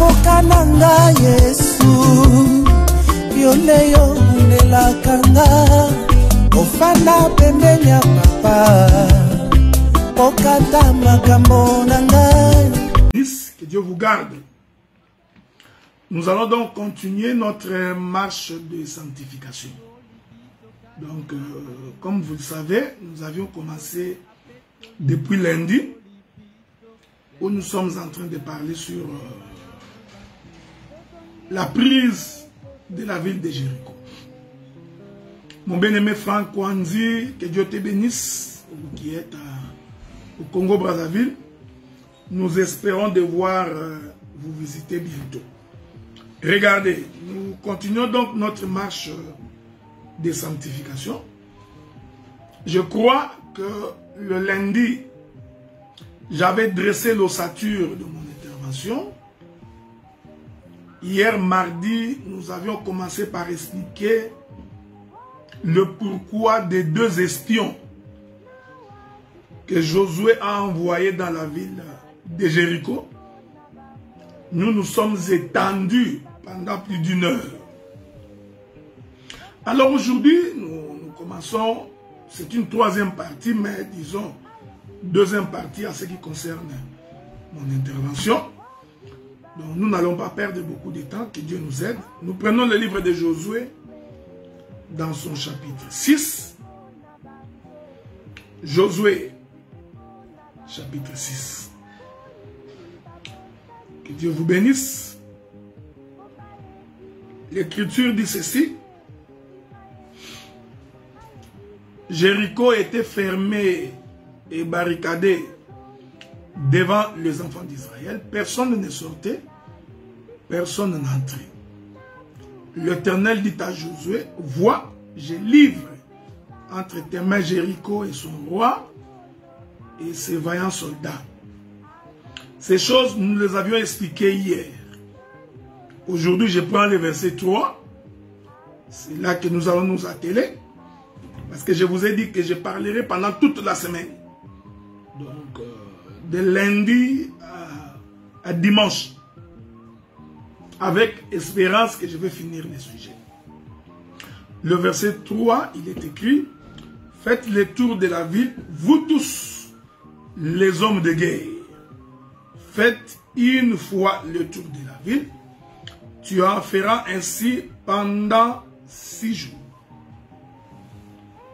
avoka nanga Yesu yoleyo nelakanga ofanda pembeni ya papa okata makambo nanga. Que Dieu vous garde. Nous allons donc continuer notre marche de sanctification. Donc, comme vous le savez, nous avions commencé depuis lundi, où nous sommes en train de parler sur la prise de la ville de Jéricho. Mon bien-aimé Franck Kwanzi, que Dieu te bénisse, qui est au Congo-Brazzaville, nous espérons devoir vous visiter bientôt. Regardez, nous continuons donc notre marche de sanctification. Je crois que le lundi, j'avais dressé l'ossature de mon intervention. Hier, mardi, nous avions commencé par expliquer le pourquoi des 2 espions que Josué a envoyés dans la ville de Jéricho. Nous nous sommes étendus pendant plus d'1 heure. Alors aujourd'hui, nous commençons, c'est une 3e partie, mais disons 2e partie à ce qui concerne mon intervention. Donc nous n'allons pas perdre beaucoup de temps, que Dieu nous aide. Nous prenons le livre de Josué dans son chapitre 6. Josué, chapitre 6. Que Dieu vous bénisse. L'Écriture dit ceci. Jéricho était fermé et barricadé devant les enfants d'Israël. Personne ne sortait, personne n'entrait. L'Éternel dit à Josué, vois, je livre entre tes mains Jéricho et son roi et ses vaillants soldats. Ces choses, nous les avions expliquées hier. Aujourd'hui, je prends le verset 3. C'est là que nous allons nous atteler. Parce que je vous ai dit que je parlerai pendant toute la semaine. Donc, de lundi à dimanche. Avec espérance que je vais finir le sujet. Le verset 3, il est écrit, faites le tour de la ville, vous tous, les hommes de guerre. Faites une fois le tour de la ville. Tu en feras ainsi pendant 6 jours.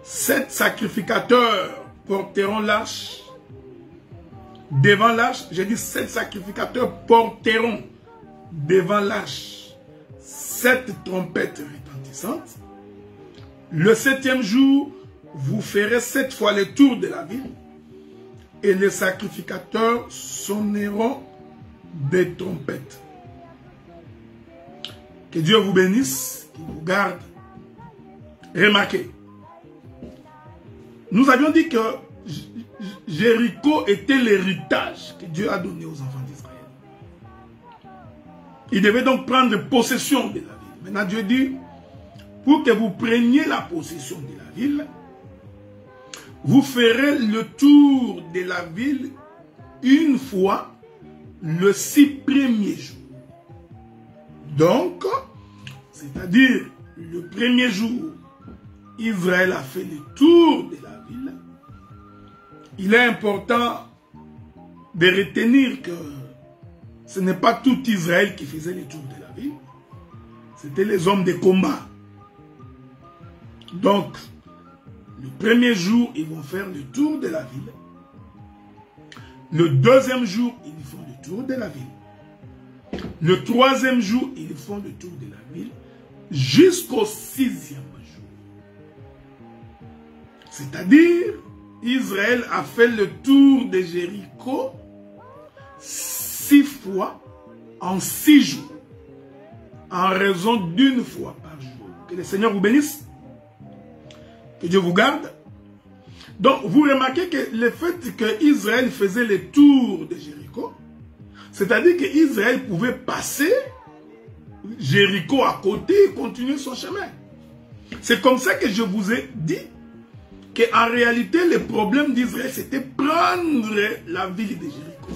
7 sacrificateurs porteront l'arche. Devant l'arche, j'ai dit 7 sacrificateurs porteront devant l'arche 7 trompettes retentissantes. Le 7e jour, vous ferez 7 fois le tour de la ville et les sacrificateurs sonneront des trompettes. Que Dieu vous bénisse, qu'il vous garde. Remarquez, nous avions dit que Jéricho était l'héritage que Dieu a donné aux enfants d'Israël. Il devait donc prendre possession de la ville. Maintenant Dieu dit, pour que vous preniez la possession de la ville, vous ferez le tour de la ville une fois le 6 premiers jours. Donc, c'est-à-dire le 1er jour, Israël a fait le tour de la ville. Il est important de retenir que ce n'est pas tout Israël qui faisait le tour de la ville. C'était les hommes de combat. Donc, le 1er jour, ils vont faire le tour de la ville. Le 2e jour, ils font le tour de la ville. Le 3e jour, ils font le tour de la ville. Jusqu'au 6e jour. C'est-à-dire, Israël a fait le tour de Jéricho 6 fois en 6 jours. En raison d'1 fois par jour. Que le Seigneur vous bénisse. Que Dieu vous garde. Donc, vous remarquez que le fait que Israël faisait le tour de Jéricho, c'est-à-dire qu'Israël pouvait passer Jéricho à côté et continuer son chemin. C'est comme ça que je vous ai dit qu'en réalité, le problème d'Israël, c'était prendre la ville de Jéricho.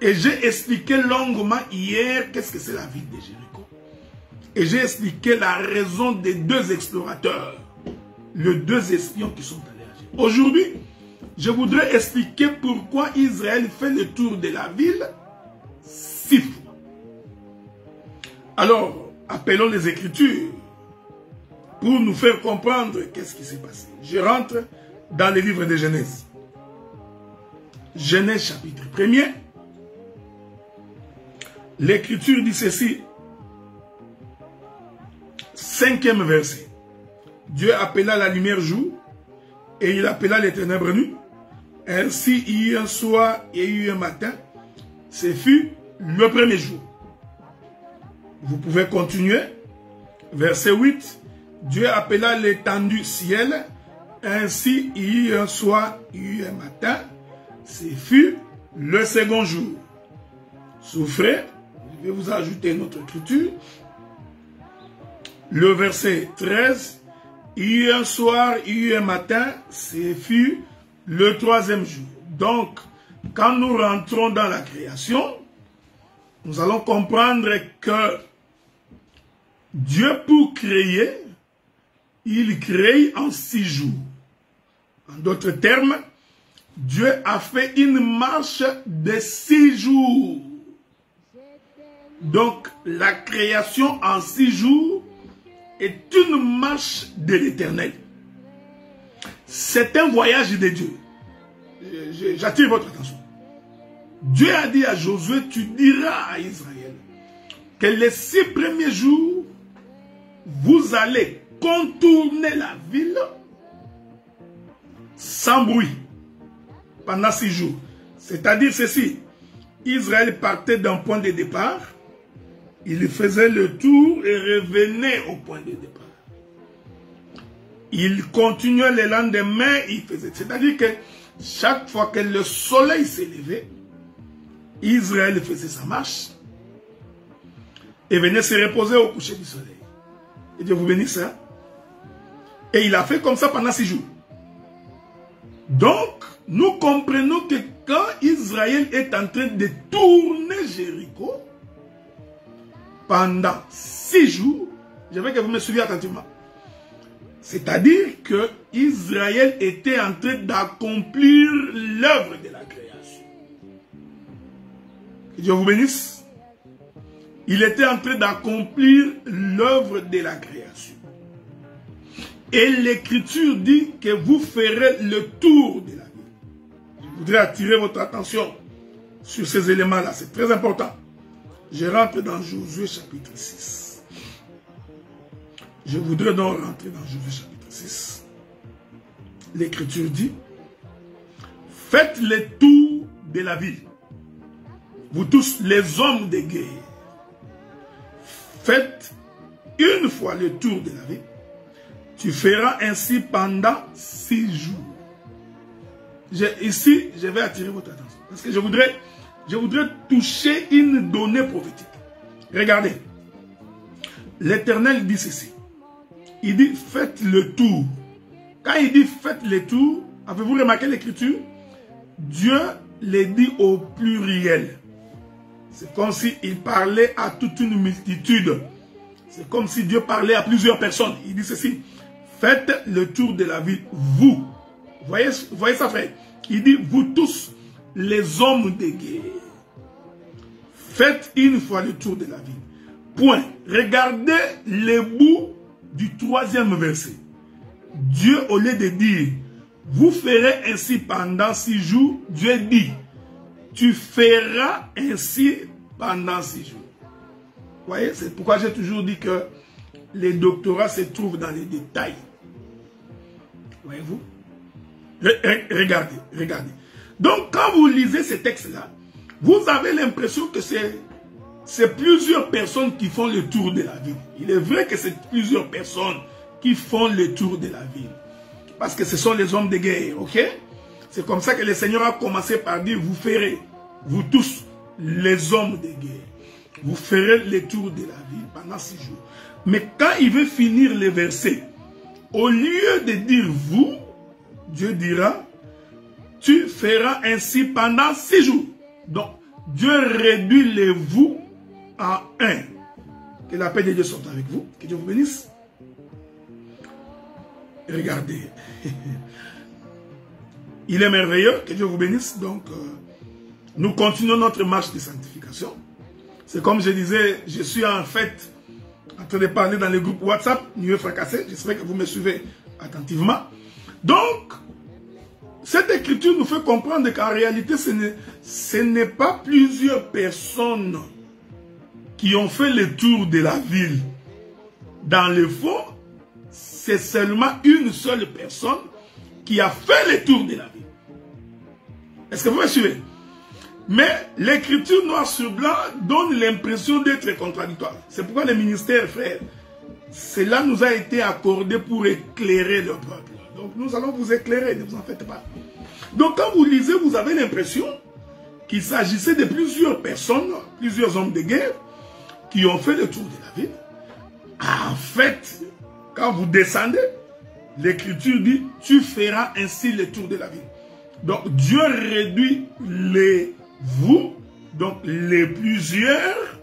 Et j'ai expliqué longuement hier qu'est-ce que c'est la ville de Jéricho. Et j'ai expliqué la raison des deux explorateurs, les deux espions qui sont allés à Jéricho. Aujourd'hui, je voudrais expliquer pourquoi Israël fait le tour de la ville 6 fois. Alors, appelons les Écritures pour nous faire comprendre qu'est-ce qui s'est passé. Je rentre dans le livre de Genèse. Genèse chapitre 1er. L'Écriture dit ceci. 5e verset. Dieu appela la lumière jour et il appela les ténèbres nuit. Ainsi il y eut un soir et il y eut un matin. Ce fut le premier jour. Vous pouvez continuer. Verset 8. Dieu appela l'étendue ciel. Ainsi il y eut un soir, il y eut un matin. Ce fut le second jour. Souffrez. Je vais vous ajouter une autre écriture. Le verset 13. Il y eut un soir, il y eut un matin. Ce fut le 3e jour. Donc, quand nous rentrons dans la création, nous allons comprendre que Dieu, pour créer, il crée en 6 jours. En d'autres termes, Dieu a fait une marche de 6 jours. Donc, la création en 6 jours est une marche de l'Éternel. C'est un voyage de Dieu. J'attire votre attention. Dieu a dit à Josué, tu diras à Israël que les 6 premiers jours, vous allez contourner la ville sans bruit pendant 6 jours. C'est-à-dire ceci, Israël partait d'un point de départ, il faisait le tour et revenait au point de départ. Il continuait le lendemain, il faisait. C'est-à-dire que chaque fois que le soleil s'élevait, Israël faisait sa marche et venait se reposer au coucher du soleil. Et Dieu vous bénisse. Hein? Et il a fait comme ça pendant 6 jours. Donc, nous comprenons que quand Israël est en train de tourner Jéricho, pendant 6 jours, je veux que vous me suiviez attentivement. C'est-à-dire que Israël était en train d'accomplir l'œuvre de la création. Que Dieu vous bénisse. Il était en train d'accomplir l'œuvre de la création. Et l'Écriture dit que vous ferez le tour de la ville. Je voudrais attirer votre attention sur ces éléments-là. C'est très important. Je rentre dans Josué chapitre 6. Je voudrais donc rentrer dans Josué chapitre 6. L'Écriture dit, faites le tour de la ville. Vous tous les hommes de guerre. Faites une fois le tour de la ville. Tu feras ainsi pendant 6 jours. Ici, je vais attirer votre attention. Parce que je voudrais toucher une donnée prophétique. Regardez. L'Éternel dit ceci. Il dit, faites le tour. Quand il dit, faites le tour, avez-vous remarqué l'écriture? Dieu le dit au pluriel. C'est comme s'il parlait à toute une multitude. C'est comme si Dieu parlait à plusieurs personnes. Il dit ceci. Faites le tour de la ville, vous. Voyez ça, frère? Il dit, vous tous, les hommes de guerre. Faites une fois le tour de la ville. Point. Regardez le bout du 3e verset. Dieu, au lieu de dire, vous ferez ainsi pendant 6 jours, Dieu dit, tu feras ainsi pendant 6 jours. Vous voyez, c'est pourquoi j'ai toujours dit que les doctorats se trouvent dans les détails. Voyez-vous? Regardez. Donc, quand vous lisez ces textes-là, vous avez l'impression que c'est plusieurs personnes qui font le tour de la ville. Il est vrai que c'est plusieurs personnes qui font le tour de la ville. Parce que ce sont les hommes de guerre, ok? C'est comme ça que le Seigneur a commencé par dire, vous ferez, vous tous, les hommes de guerre, vous ferez le tour de la ville pendant 6 jours. Mais quand il veut finir les versets, au lieu de dire vous, Dieu dira, tu feras ainsi pendant 6 jours. Donc, Dieu réduit les vous en un. Que la paix de Dieu soit avec vous. Que Dieu vous bénisse. Regardez. Il est merveilleux. Que Dieu vous bénisse. Donc, nous continuons notre marche de sanctification. C'est comme je disais, je suis en fait en train de parler dans le groupe WhatsApp, Nuée Fracassé. J'espère que vous me suivez attentivement. Donc, cette écriture nous fait comprendre qu'en réalité, ce n'est pas plusieurs personnes qui ont fait le tour de la ville. Dans le fond, c'est seulement une seule personne qui a fait le tour de la ville. Est-ce que vous me suivez? Mais l'écriture noir sur blanc donne l'impression d'être contradictoire. C'est pourquoi le ministère, frère, cela nous a été accordé pour éclairer le peuple. Donc nous allons vous éclairer, ne vous en faites pas. Donc quand vous lisez, vous avez l'impression qu'il s'agissait de plusieurs personnes, plusieurs hommes de guerre, qui ont fait le tour de la ville. En fait, quand vous descendez, l'écriture dit, tu feras ainsi le tour de la ville. Donc Dieu réduit les vous, donc les plusieurs,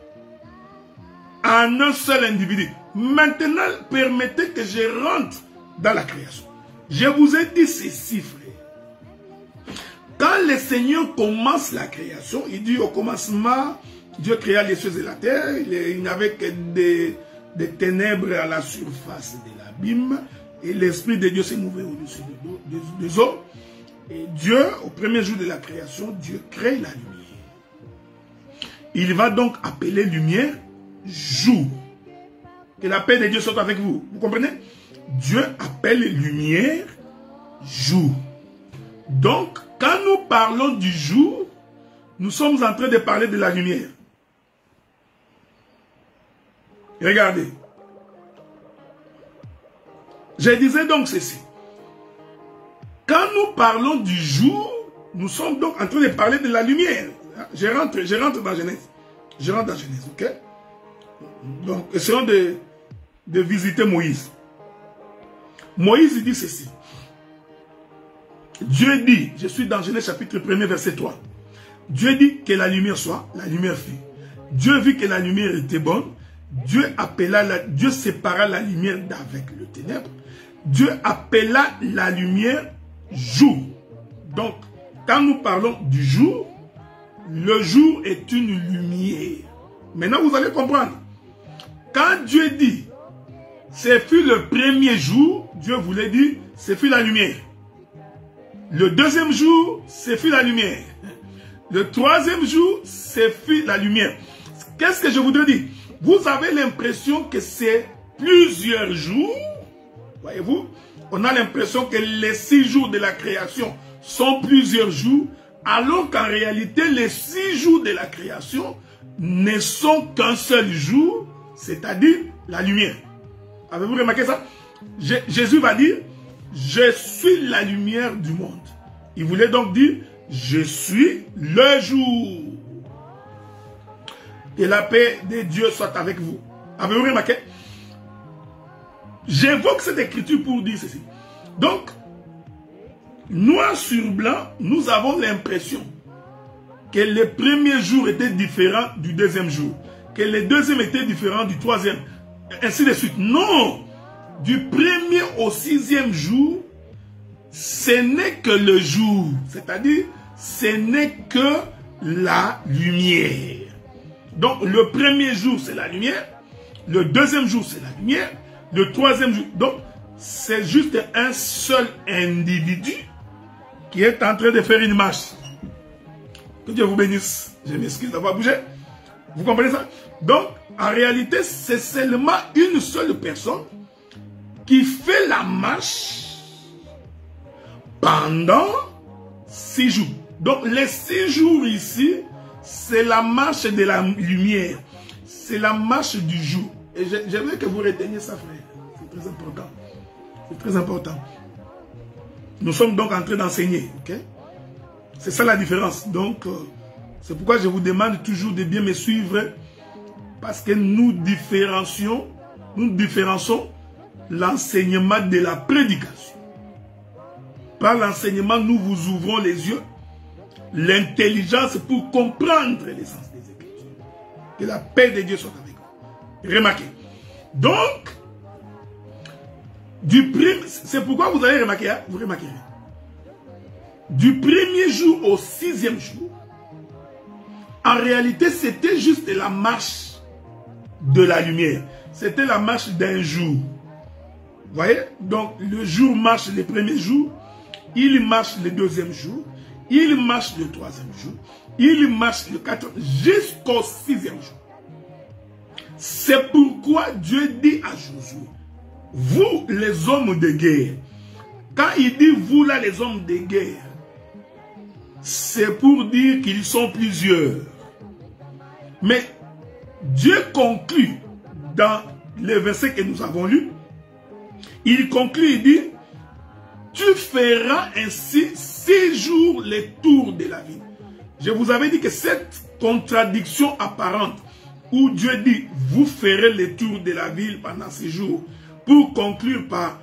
en un seul individu. Maintenant, permettez que je rentre dans la création. Je vous ai dit ceci, frère. Quand le Seigneur commence la création, il dit au commencement, Dieu créa les cieux et la terre, il n'y avait que des ténèbres à la surface de l'abîme, et l'Esprit de Dieu s'est mouvait au-dessus des eaux. Et Dieu, au premier jour de la création, Dieu crée la lumière. Il va donc appeler lumière jour. Que la paix de Dieu soit avec vous. Vous comprenez? Dieu appelle lumière jour. Donc, quand nous parlons du jour, nous sommes en train de parler de la lumière. Regardez. Je disais donc ceci. Quand nous parlons du jour, nous sommes donc en train de parler de la lumière. Je rentre dans Genèse. Je rentre dans Genèse, ok? Donc, essayons de visiter Moïse. Moïse il dit ceci. Dieu dit, je suis dans Genèse chapitre 1er, verset 3. Dieu dit que la lumière soit, la lumière fut. Dieu vit que la lumière était bonne. Dieu sépara la lumière d'avec le ténèbre. Dieu appela la lumière jour. Donc, quand nous parlons du jour, le jour est une lumière. Maintenant, vous allez comprendre. Quand Dieu dit, ce fut le premier jour, Dieu voulait dire, ce fut la lumière. Le deuxième jour, ce fut la lumière. Le troisième jour, ce fut la lumière. Qu'est-ce que je voudrais dire? Vous avez l'impression que c'est plusieurs jours. Voyez-vous? On a l'impression que les 6 jours de la création sont plusieurs jours, alors qu'en réalité, les 6 jours de la création ne sont qu'un seul jour, c'est-à-dire la lumière. Avez-vous remarqué ça? Jésus va dire, je suis la lumière du monde. Il voulait donc dire, je suis le jour. Que la paix de Dieu soit avec vous. Avez-vous remarqué? J'évoque cette écriture pour dire ceci. Donc, noir sur blanc, nous avons l'impression que le premier jour était différent du deuxième jour, que le deuxième était différent du troisième, ainsi de suite. Non! Du premier au 6e jour, ce n'est que le jour, c'est-à-dire, ce n'est que la lumière. Donc, le premier jour, c'est la lumière, le deuxième jour, c'est la lumière, le troisième jour, donc, c'est juste un seul individu qui est en train de faire une marche. Que Dieu vous bénisse. Je m'excuse d'avoir bougé. Vous comprenez ça? Donc, en réalité, c'est seulement une seule personne qui fait la marche pendant 6 jours. Donc, les 6 jours ici, c'est la marche de la lumière. C'est la marche du jour. Et j'aimerais que vous reteniez ça, frère. C'est très important. C'est très important. Nous sommes donc en train d'enseigner. Okay? C'est ça la différence. Donc, c'est pourquoi je vous demande toujours de bien me suivre. Parce que nous différencions l'enseignement de la prédication. Par l'enseignement, nous vous ouvrons les yeux l'intelligence pour comprendre l'essence des Écritures. Que la paix de Dieu soit avec vous. Remarquez. Donc, c'est pourquoi vous allez remarquer, hein, vous remarquerez. Du premier jour au 6e jour, en réalité, c'était juste la marche de la lumière. C'était la marche d'un jour. Vous voyez? Donc, le jour marche le premier jour, il marche le deuxième jour, il marche le troisième jour, il marche le quatrième, jusqu'au 6e jour. C'est pourquoi Dieu dit à Josué, vous les hommes de guerre, quand il dit vous là les hommes de guerre, c'est pour dire qu'ils sont plusieurs. Mais Dieu conclut dans les versets que nous avons lus, il conclut, il dit, tu feras ainsi 6 jours les tours de la ville. Je vous avais dit que cette contradiction apparente, où Dieu dit, vous ferez les tours de la ville pendant 6 jours, pour conclure par,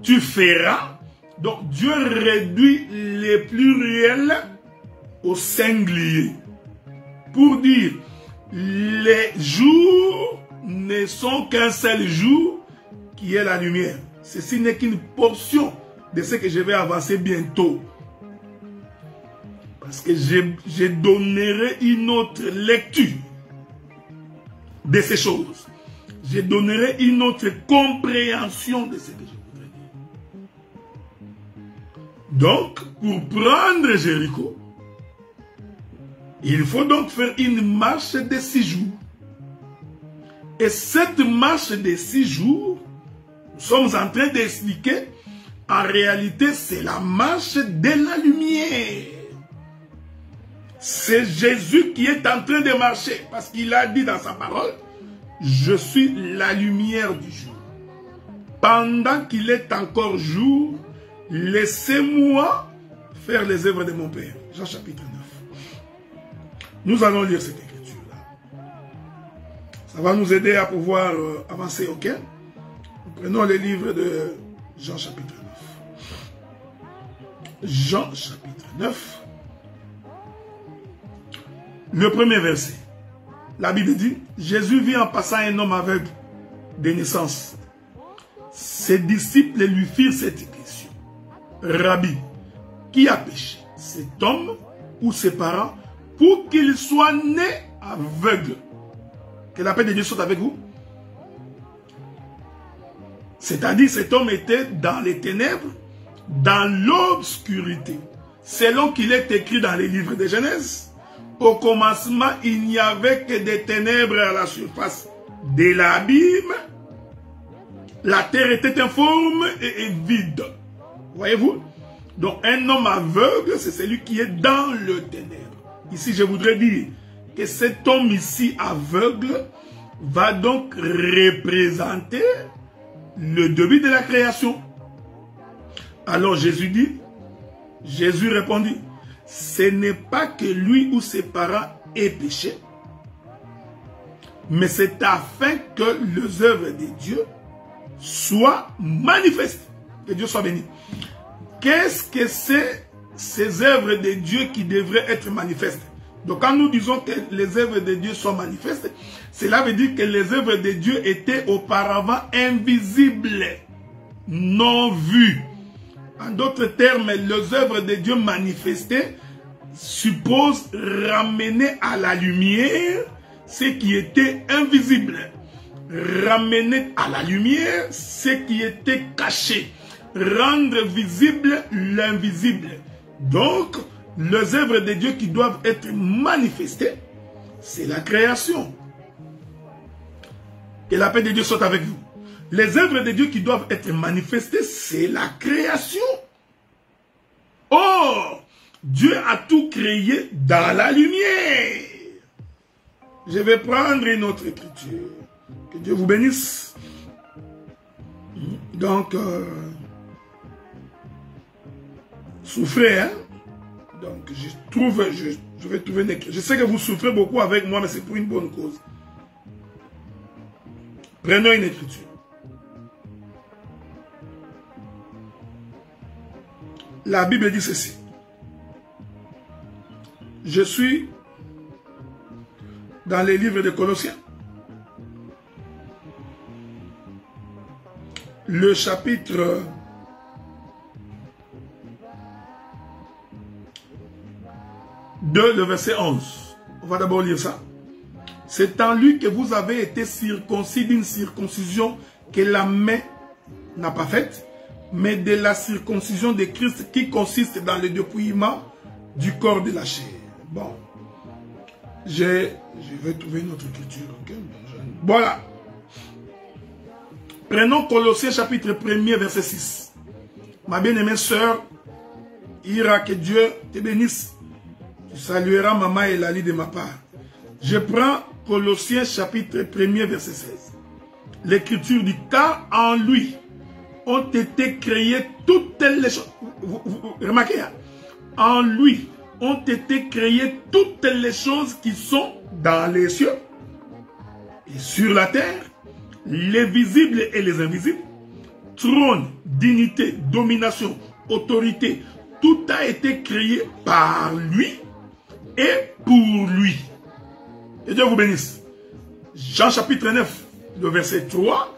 tu feras, donc Dieu réduit les pluriels au singulier, pour dire, les jours ne sont qu'un seul jour, qui est la lumière. Ceci n'est qu'une portion de ce que je vais avancer bientôt. Parce que je donnerai une autre lecture de ces choses. Je donnerai une autre compréhension de ce que je voudrais dire. Donc, pour prendre Jéricho, il faut donc faire une marche de 6 jours. Et cette marche de 6 jours, nous sommes en train d'expliquer, en réalité, c'est la marche de la lumière. C'est Jésus qui est en train de marcher, parce qu'il a dit dans sa parole, je suis la lumière du jour. Pendant qu'il est encore jour, laissez-moi faire les œuvres de mon Père. Jean chapitre 9. Nous allons lire cette écriture-là. Ça va nous aider à pouvoir avancer, ok? Prenons les livres de Jean chapitre 9. Jean chapitre 9. Le premier verset. La Bible dit, Jésus vit en passant un homme aveugle de naissance. Ses disciples lui firent cette question. Rabbi, qui a péché, cet homme ou ses parents, pour qu'il soit né aveugle? Que la paix de Dieu soit avec vous. C'est-à-dire, cet homme était dans les ténèbres, dans l'obscurité. Selon qu'il est écrit dans les livres de Genèse, au commencement, il n'y avait que des ténèbres à la surface de l'abîme. La terre était informe et vide. Voyez-vous? Donc, un homme aveugle, c'est celui qui est dans le ténèbre. Ici, je voudrais dire que cet homme ici aveugle va donc représenter le début de la création. Alors Jésus répondit, ce n'est pas que lui ou ses parents aient péché, mais c'est afin que les œuvres de Dieu soient manifestes. Que Dieu soit béni. Qu'est-ce que c'est ces œuvres de Dieu qui devraient être manifestes? Donc quand nous disons que les œuvres de Dieu sont manifestes, cela veut dire que les œuvres de Dieu étaient auparavant invisibles, non vues. En d'autres termes, les œuvres de Dieu manifestées supposent ramener à la lumière ce qui était invisible. Ramener à la lumière ce qui était caché. Rendre visible l'invisible. Donc, les œuvres de Dieu qui doivent être manifestées, c'est la création. Que la paix de Dieu soit avec vous. Les œuvres de Dieu qui doivent être manifestées, c'est la création. Or, Dieu a tout créé dans la lumière. Je vais prendre une autre écriture. Que Dieu vous bénisse. Donc, souffrez, hein? Donc, je vais trouver une écriture. Je sais que vous souffrez beaucoup avec moi, mais c'est pour une bonne cause. Prenons une écriture. La Bible dit ceci. Je suis dans les livres de Colossiens. Le chapitre 2, le verset 11. On va d'abord lire ça. C'est en lui que vous avez été circoncis d'une circoncision que la main n'a pas faite, mais de la circoncision de Christ qui consiste dans le dépouillement du corps de la chair. Bon, je vais trouver une autre écriture. Okay? Voilà. Prenons Colossiens chapitre 1er verset 6. Ma bien-aimée sœur, ira que Dieu te bénisse. Tu salueras maman et Lali de ma part. Je prends Colossiens chapitre 1er verset 16. L'écriture dit, car en lui ont été créées toutes les choses. Vous remarquez, hein? En lui ont été créées toutes les choses qui sont dans les cieux et sur la terre, les visibles et les invisibles, trône, dignité, domination, autorité, tout a été créé par lui et pour lui. Et Dieu vous bénisse. Jean chapitre 9, le verset 3.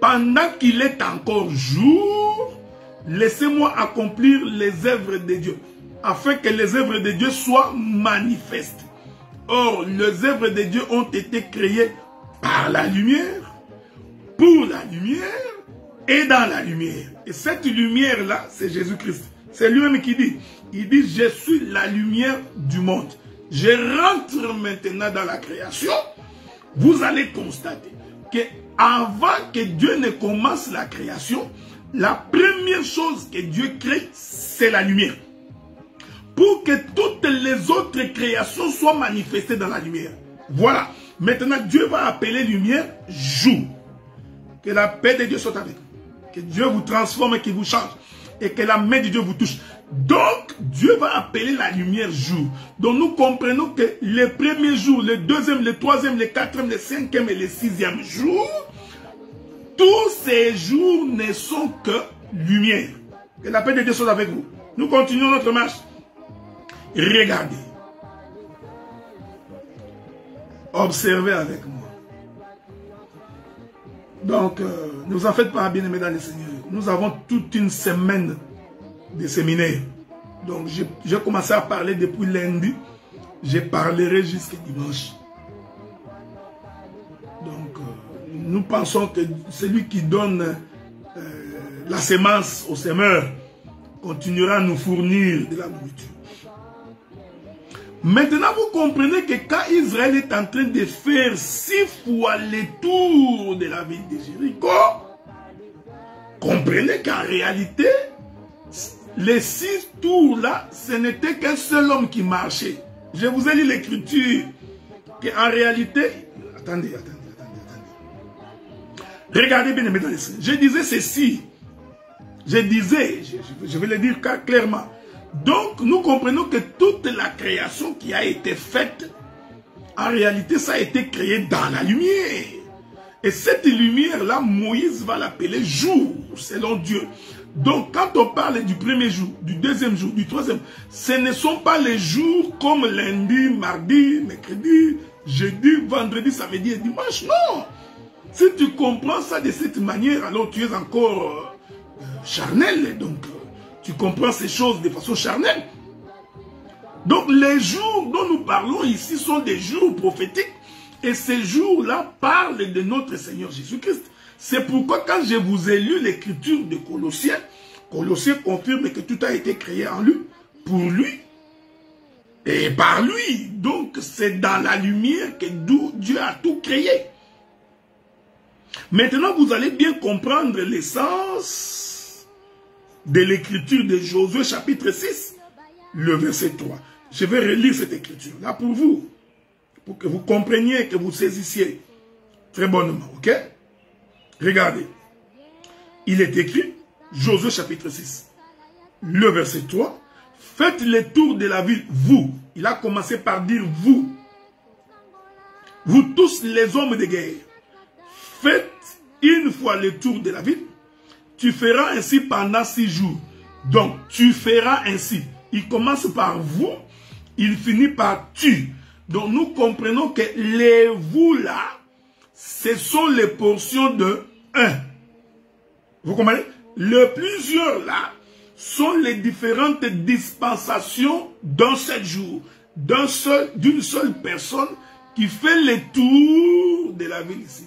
Pendant qu'il est encore jour, laissez-moi accomplir les œuvres de Dieu, afin que les œuvres de Dieu soient manifestes. Or, les œuvres de Dieu ont été créées par la lumière, pour la lumière et dans la lumière. Et cette lumière-là, c'est Jésus-Christ. C'est lui-même qui dit, il dit, je suis la lumière du monde. Je rentre maintenant dans la création. Vous allez constater que avant que Dieu ne commence la création, la première chose que Dieu crée, c'est la lumière. Pour que toutes les autres créations soient manifestées dans la lumière. Voilà. Maintenant, Dieu va appeler lumière jour. Que la paix de Dieu soit avec vous. Que Dieu vous transforme et qu'il vous change. Et que la main de Dieu vous touche. Donc, Dieu va appeler la lumière jour. Donc, nous comprenons que le premier jour, le deuxième, le troisième, le quatrième, le cinquième et le sixième jour, tous ces jours ne sont que lumière. Que la paix de Dieu soit avec vous. Nous continuons notre marche. Regardez. Observez avec moi. Donc, ne vous en faites pas, bien-aimés dans le Seigneur. Nous avons toute une semaine de séminaire. Donc, j'ai commencé à parler depuis lundi. Je parlerai jusqu'à dimanche. Donc, nous pensons que celui qui donne la sémence au semeur continuera à nous fournir de la nourriture. Maintenant, vous comprenez que quand Israël est en train de faire 6 fois le tour de la ville de Jéricho, comprenez qu'en réalité, les 6 tours-là, ce n'était qu'un seul homme qui marchait. Je vous ai lu l'écriture, qu'en réalité... Attendez. Regardez bien, mesdames et messieurs. Je disais ceci. Je vais le dire clairement. Donc, nous comprenons que toute la création qui a été faite, en réalité, ça a été créé dans la lumière. Et cette lumière-là, Moïse va l'appeler jour, selon Dieu. Donc, quand on parle du premier jour, du deuxième jour, du troisième, ce ne sont pas les jours comme lundi, mardi, mercredi, jeudi, vendredi, samedi et dimanche. Non! Si tu comprends ça de cette manière, alors tu es encore charnel. Donc, tu comprends ces choses de façon charnelle. Donc, les jours dont nous parlons ici sont des jours prophétiques. Et ces jours-là parlent de notre Seigneur Jésus-Christ. C'est pourquoi quand je vous ai lu l'écriture de Colossiens, Colossiens confirme que tout a été créé en lui, pour lui et par lui. Donc, c'est dans la lumière que Dieu a tout créé. Maintenant, vous allez bien comprendre l'essence de l'écriture de Josué chapitre 6, le verset 3. Je vais relire cette écriture-là pour vous, pour que vous compreniez, que vous saisissiez très bonnement, ok? Regardez. Il est écrit, Josué chapitre 6, le verset 3, faites le tour de la ville, vous. Il a commencé par dire vous. Vous tous les hommes de guerre. Faites une fois le tour de la ville. Tu feras ainsi pendant 6 jours. Donc, tu feras ainsi. Il commence par vous il finit par tu. Donc nous comprenons que les vous là, ce sont les portions de 1. Vous comprenez? Le plusieurs là sont les différentes dispensations d'un seul jour, d'une seule personne qui fait le tour de la ville ici.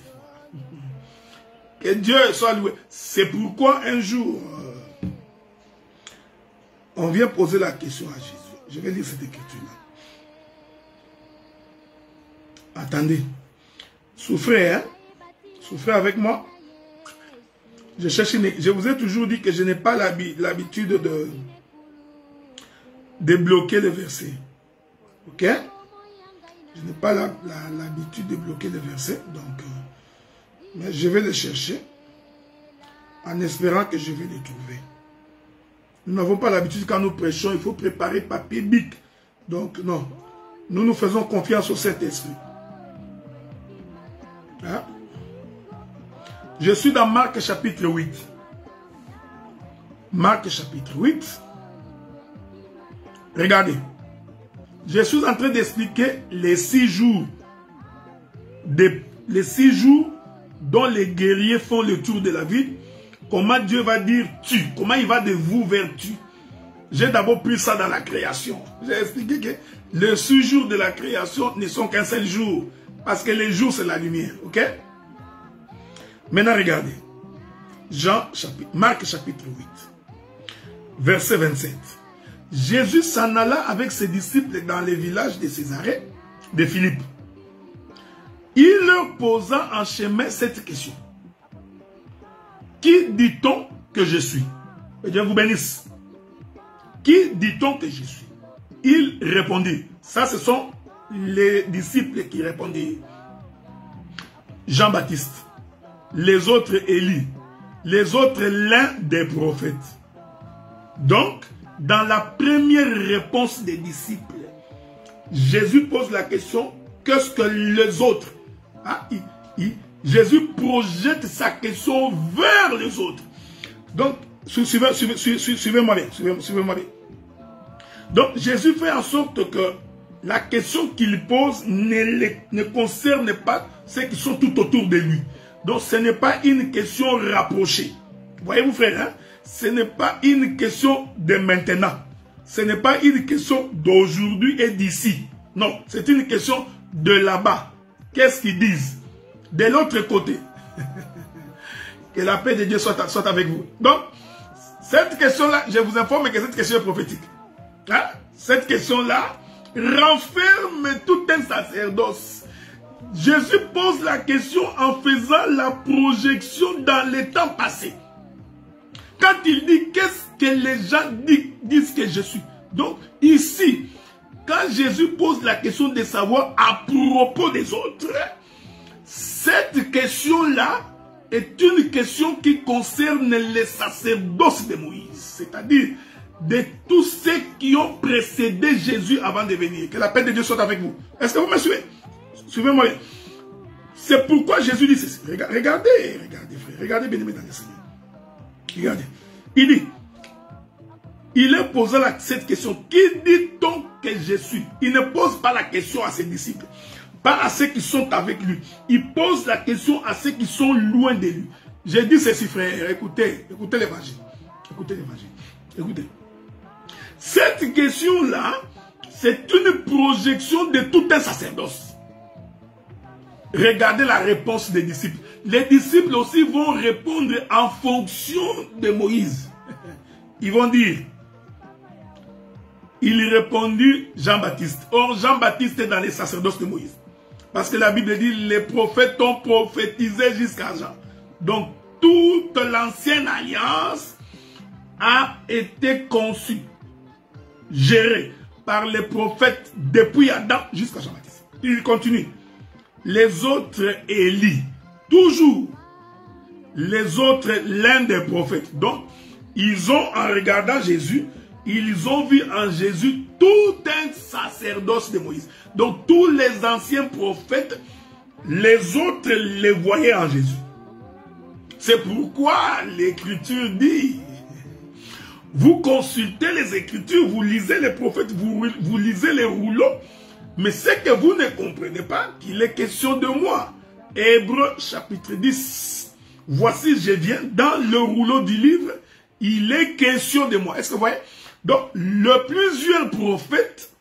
Que Dieu soit loué. C'est pourquoi un jour, on vient poser la question à Jésus. Je vais lire cette écriture-là. Attendez. Souffrez, hein? Souffrez avec moi. Je vous ai toujours dit que je n'ai pas l'habitude de bloquer les versets. Ok? Je n'ai pas l'habitude de bloquer les versets. Donc, mais je vais les chercher en espérant que je vais les trouver. Nous n'avons pas l'habitude, quand nous prêchons, il faut préparer papier, bic. Donc, non. Nous faisons confiance au Saint-Esprit. Hein? Je suis dans Marc chapitre 8. Marc chapitre 8. Regardez. Je suis en train d'expliquer les 6 jours. Les 6 jours dont les guerriers font le tour de la ville. Comment Dieu va dire tu. Comment il va de vous vers tu. J'ai d'abord pris ça dans la création. J'ai expliqué que les 6 jours de la création ne sont qu'un seul jour. Parce que les jours, c'est la lumière. Ok? Maintenant, regardez. Marc chapitre 8. Verset 27. Jésus s'en alla avec ses disciples dans les villages de Césarée, de Philippe. Il leur posa en chemin cette question. Qui dit-on que je suis? Que Dieu vous bénisse. Qui dit-on que je suis? Il répondit. Ça, ce sont les disciples qui répondirent. Jean-Baptiste. Les autres Élie. Les autres l'un des prophètes. Donc, dans la première réponse des disciples, Jésus pose la question, qu'est-ce que les autres? Ah, Jésus projette sa question vers les autres. Donc, suivez-moi bien, suivez-moi bien. Donc, Jésus fait en sorte que la question qu'il pose ne concerne pas ceux qui sont tout autour de lui. Donc, ce n'est pas une question rapprochée. Voyez-vous, frère, hein? Ce n'est pas une question de maintenant. Ce n'est pas une question d'aujourd'hui et d'ici. Non, c'est une question de là-bas. Qu'est-ce qu'ils disent? De l'autre côté. Que la paix de Dieu soit avec vous. Donc, cette question-là, je vous informe que cette question est prophétique. Hein? Cette question-là renferme tout un sacerdoce. Jésus pose la question en faisant la projection dans les temps passés. Quand il dit qu'est-ce que les gens disent que je suis. Donc ici, quand Jésus pose la question de savoir à propos des autres, cette question-là est une question qui concerne les sacerdoces de Moïse. C'est-à-dire de tous ceux qui ont précédé Jésus avant de venir. Que la paix de Dieu soit avec vous. Est-ce que vous me suivez? Suivez-moi bien. C'est pourquoi Jésus dit ceci. Regardez, frère. Regardez bien, mesdames et seigneurs. Regardez. Il dit, il est posé cette question. Qui dit-on que je suis? Il ne pose pas la question à ses disciples. Pas à ceux qui sont avec lui. Il pose la question à ceux qui sont loin de lui. J'ai dit ceci, frère. Écoutez l'évangile. Écoutez l'évangile. Écoutez. Cette question-là, c'est une projection de tout un sacerdoce. Regardez la réponse des disciples. Les disciples aussi vont répondre en fonction de Moïse. Ils vont dire, il répondit Jean-Baptiste. Or, Jean-Baptiste est dans les sacerdoces de Moïse. Parce que la Bible dit, les prophètes ont prophétisé jusqu'à Jean. Donc, toute l'ancienne alliance a été conçue, gérée par les prophètes depuis Adam jusqu'à Jean-Baptiste. Il continue. Les autres Élie, toujours les autres l'un des prophètes. Donc, ils ont, en regardant Jésus, ils ont vu en Jésus tout un sacerdoce de Moïse. Donc, tous les anciens prophètes, les autres les voyaient en Jésus. C'est pourquoi l'Écriture dit, Vous consultez les Écritures, vous lisez les prophètes, vous lisez les rouleaux. Mais ce que vous ne comprenez pas, qu'il est question de moi. Hébreux chapitre 10. Voici, je viens dans le rouleau du livre. Il est question de moi. Est-ce que vous voyez? Donc, le plusieurs prophètes,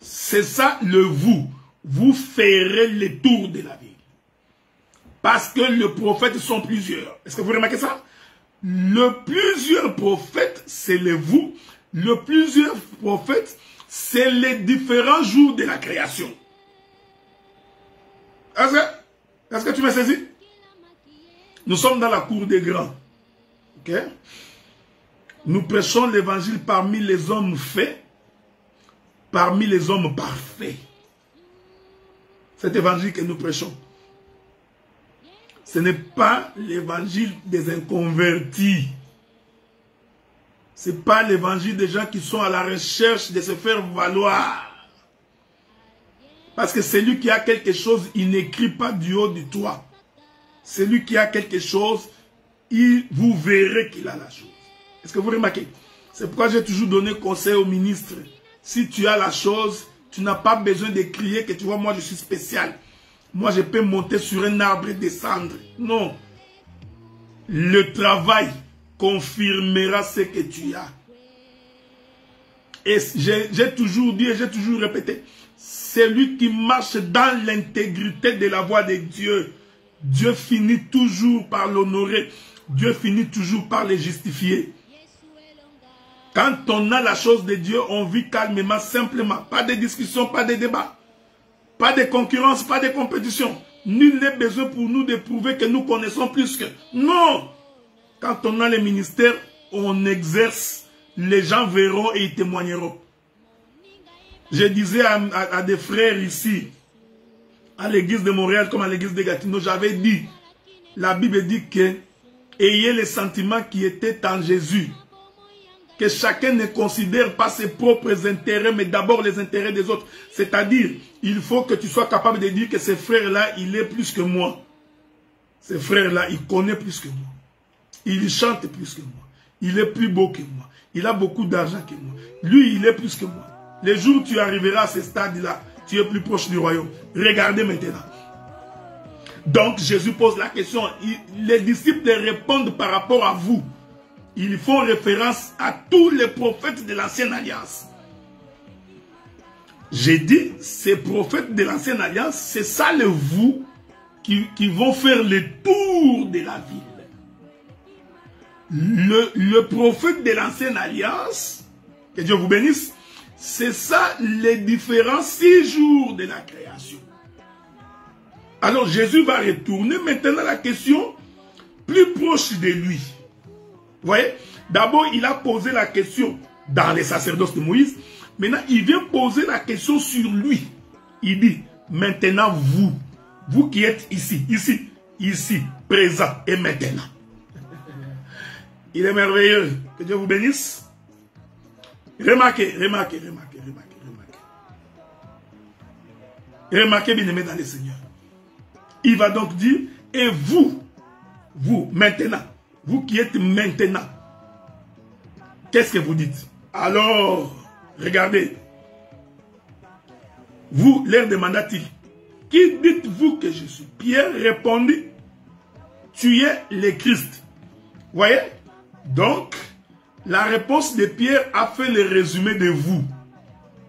c'est ça le vous. Vous ferez le tour de la ville. Parce que les prophètes sont plusieurs. Est-ce que vous remarquez ça? Le plusieurs prophètes, c'est le vous. Le plusieurs prophètes, c'est les différents jours de la création. Est-ce que tu m'as saisi? Nous sommes dans la cour des grands. Ok? Nous prêchons l'évangile parmi les hommes faits, parmi les hommes parfaits. Cet évangile que nous prêchons, ce n'est pas l'évangile des inconvertis. Ce n'est pas l'évangile des gens qui sont à la recherche de se faire valoir. Parce que celui qui a quelque chose, il n'écrit pas du haut du toit. Celui qui a quelque chose, vous verrez qu'il a la chose. Est-ce que vous remarquez? C'est pourquoi j'ai toujours donné conseil aux ministres. Si tu as la chose, tu n'as pas besoin de crier que tu vois, moi je suis spécial. Moi je peux monter sur un arbre et descendre. Non. Le travail confirmera ce que tu as. Et j'ai toujours dit et j'ai toujours répété, celui qui marche dans l'intégrité de la voie de Dieu, Dieu finit toujours par l'honorer. Dieu finit toujours par le justifier. Quand on a la chose de Dieu, on vit calmement, simplement. Pas de discussion, pas de débat. Pas de concurrence, pas de compétition. Nul n'est besoin pour nous de prouver que nous connaissons plus que... Non! Quand on a le ministère, on exerce. Les gens verront et ils témoigneront. Je disais à des frères ici, à l'église de Montréal comme à l'église de Gatineau, j'avais dit, la Bible dit que ayez les sentiments qui étaient en Jésus. Que chacun ne considère pas ses propres intérêts, mais d'abord les intérêts des autres. C'est-à-dire, il faut que tu sois capable de dire que ce frère-là, il est plus que moi. Ce frère-là, il connaît plus que moi. Il chante plus que moi. Il est plus beau que moi. Il a beaucoup d'argent que moi. Lui, il est plus que moi. Les jours où tu arriveras à ce stade-là, tu es plus proche du royaume. Regardez maintenant. Donc, Jésus pose la question. Les disciples répondent par rapport à vous. Ils font référence à tous les prophètes de l'Ancienne Alliance. J'ai dit, ces prophètes de l'Ancienne Alliance, c'est ça le vous qui vont faire le tour de la ville. Le prophète de l'Ancienne Alliance, que Dieu vous bénisse, c'est ça les différents 6 jours de la création. Alors Jésus va retourner maintenant à la question plus proche de lui. Vous voyez, d'abord il a posé la question dans les sacerdoces de Moïse. Maintenant il vient poser la question sur lui. Il dit, maintenant vous qui êtes ici, présent et maintenant. Il est merveilleux. Que Dieu vous bénisse. Remarquez. Remarquez, bien-aimés dans le Seigneur. Il va donc dire, et vous, maintenant, vous qui êtes maintenant, qu'est-ce que vous dites? Alors, regardez. Vous, leur demanda-t-il, qui dites-vous que je suis? Pierre répondit, tu es le Christ. Vous voyez? Donc, la réponse de Pierre a fait le résumé de vous.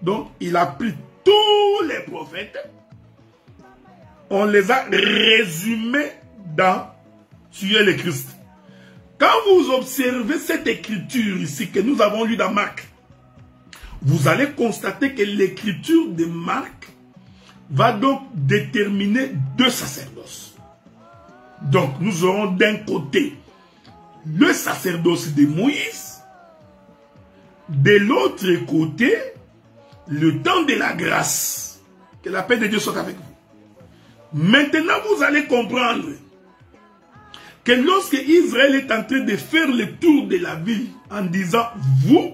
Donc, il a pris tous les prophètes. On les a résumés dans « Tu es le Christ ». Quand vous observez cette écriture ici que nous avons lue dans Marc, vous allez constater que l'écriture de Marc va donc déterminer 2 sacerdoces. Donc, nous aurons d'un côté le sacerdoce de Moïse, de l'autre côté, le temps de la grâce. Que la paix de Dieu soit avec vous. Maintenant, vous allez comprendre que lorsque Israël est en train de faire le tour de la ville en disant vous,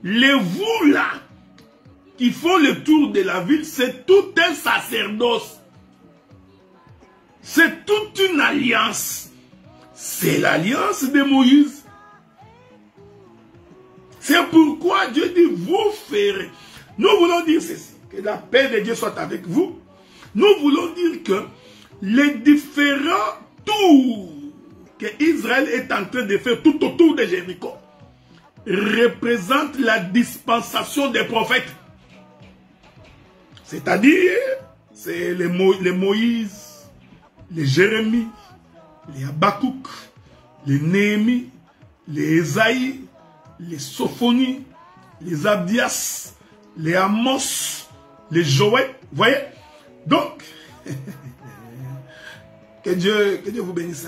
les vous là, qui font le tour de la ville, c'est tout un sacerdoce. C'est toute une alliance. C'est l'alliance de Moïse. C'est pourquoi Dieu dit, vous ferez. Nous voulons dire ceci, que la paix de Dieu soit avec vous. Nous voulons dire que les différents tours que Israël est en train de faire tout autour de Jéricho représentent la dispensation des prophètes. C'est-à-dire, c'est les Moïse, les Jérémie, les Habakkuk, les Néhémie, les Ésaïe, les Sophonie, les Abdias, les Amos, les Joël. Vous voyez? Donc, que Dieu vous bénisse.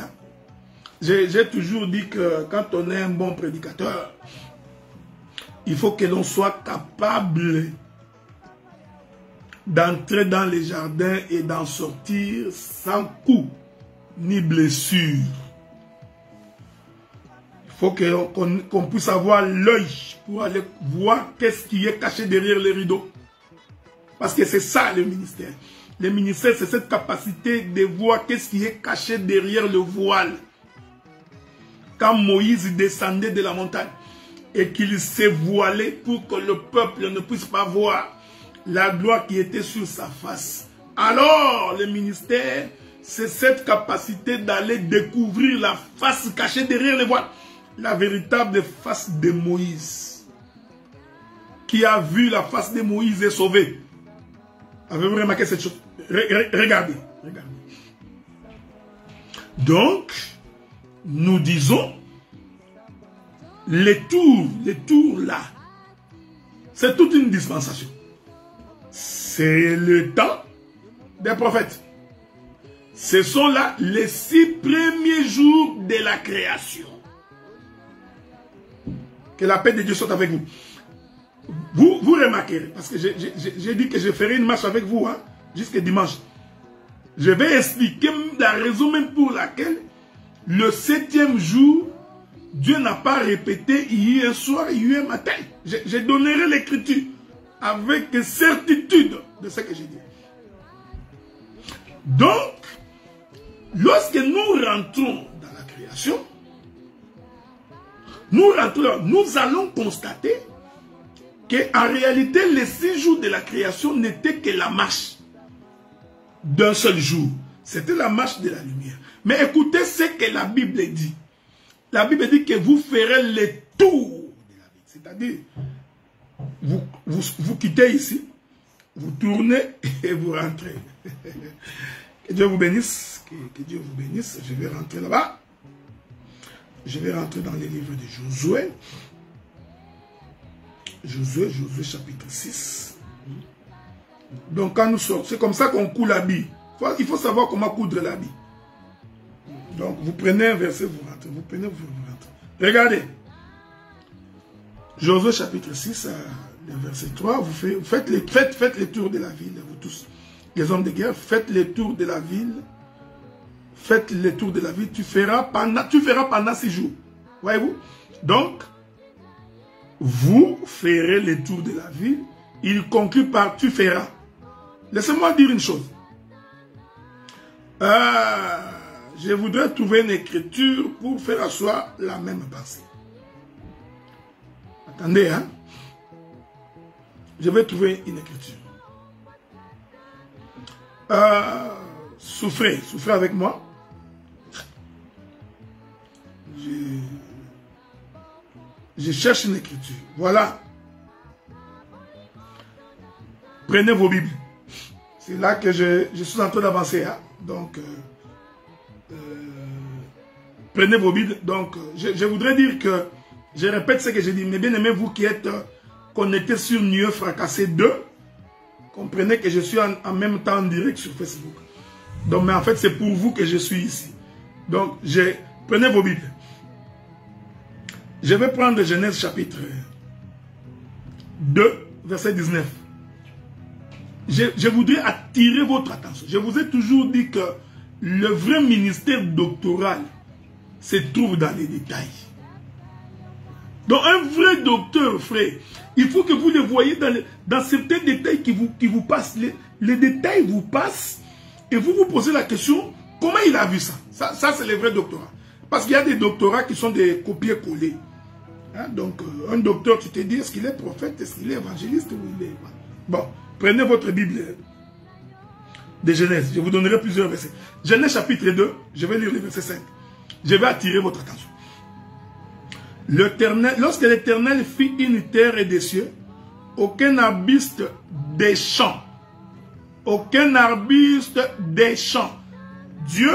J'ai toujours dit que quand on est un bon prédicateur, il faut que l'on soit capable d'entrer dans les jardins et d'en sortir sans coup ni blessure. Il faut qu'on puisse avoir l'œil pour aller voir qu'est-ce qui est caché derrière les rideaux. Parce que c'est ça le ministère. Le ministère, c'est cette capacité de voir qu'est-ce qui est caché derrière le voile. Quand Moïse descendait de la montagne et qu'il s'est voilé pour que le peuple ne puisse pas voir la gloire qui était sur sa face. Alors, le ministère, c'est cette capacité d'aller découvrir la face cachée derrière les voiles. La véritable face de Moïse. Qui a vu la face de Moïse est sauvé. Avez-vous remarqué cette chose? Regardez. Donc, nous disons, les tours là, c'est toute une dispensation. C'est le temps des prophètes. Ce sont là les 6 premiers jours de la création. Que la paix de Dieu soit avec vous. Vous remarquerez, parce que j'ai dit que je ferai une marche avec vous, hein, jusqu'à dimanche. Je vais expliquer la raison même pour laquelle le 7e jour, Dieu n'a pas répété hier soir, hier matin. Je donnerai l'écriture avec certitude de ce que j'ai dit. Donc, lorsque nous rentrons dans la création, nous allons constater qu'en réalité, les 6 jours de la création n'étaient que la marche d'un seul jour. C'était la marche de la lumière. Mais écoutez ce que la Bible dit. La Bible dit que vous ferez les tours de la vie. C'est-à-dire, vous quittez ici, vous tournez et vous rentrez. Que Dieu vous bénisse. Que Dieu vous bénisse. Je vais rentrer là-bas. Je vais rentrer dans les livres de Josué. Josué chapitre 6. Donc quand nous sortons, c'est comme ça qu'on coud l'habit. Il faut savoir comment coudre l'habit. Donc vous prenez un verset, vous rentrez. Vous prenez, vous rentrez. Regardez. Josué chapitre 6, le verset 3. Vous faites les tours de la ville, vous tous. Les hommes de guerre, faites les tours de la ville. Faites les tours de la ville. Tu feras pendant 6 jours. Voyez-vous? Donc, vous ferez les tours de la ville. Il conclut par tu feras. Laissez-moi dire une chose. Je voudrais trouver une écriture pour faire asseoir la même pensée. Attendez, hein. Je vais trouver une écriture. Souffrez avec moi. Je cherche une écriture. Voilà. Prenez vos Bibles. C'est là que je suis en train d'avancer. Hein? Donc, prenez vos Bibles. Donc, je voudrais dire que, je répète ce que j'ai dit, mais bien aimé, vous qui êtes connectés sur Nieu Fracassé 2, comprenez que je suis en même temps en direct sur Facebook. Donc, mais en fait, c'est pour vous que je suis ici. Donc, prenez vos Bibles. Je vais prendre Genèse chapitre 2, verset 19. Je voudrais attirer votre attention. Je vous ai toujours dit que le vrai ministère doctoral se trouve dans les détails. Donc un vrai docteur, frère, il faut que vous le voyez dans certains détails qui vous passent. Les détails vous passent et vous vous posez la question, comment il a vu ça? Ça c'est le vrai doctorat. Parce qu'il y a des doctorats qui sont des copier-coller. Hein, donc, un docteur, tu te dis, est-ce qu'il est prophète, est-ce qu'il est évangéliste ou il est... Bon, prenez votre Bible de Genèse. Je vous donnerai plusieurs versets. Genèse chapitre 2, je vais lire le verset 5. Je vais attirer votre attention. Lorsque l'Éternel fit une terre et des cieux, aucun arbuste des champs. Aucun arbuste des champs. Dieu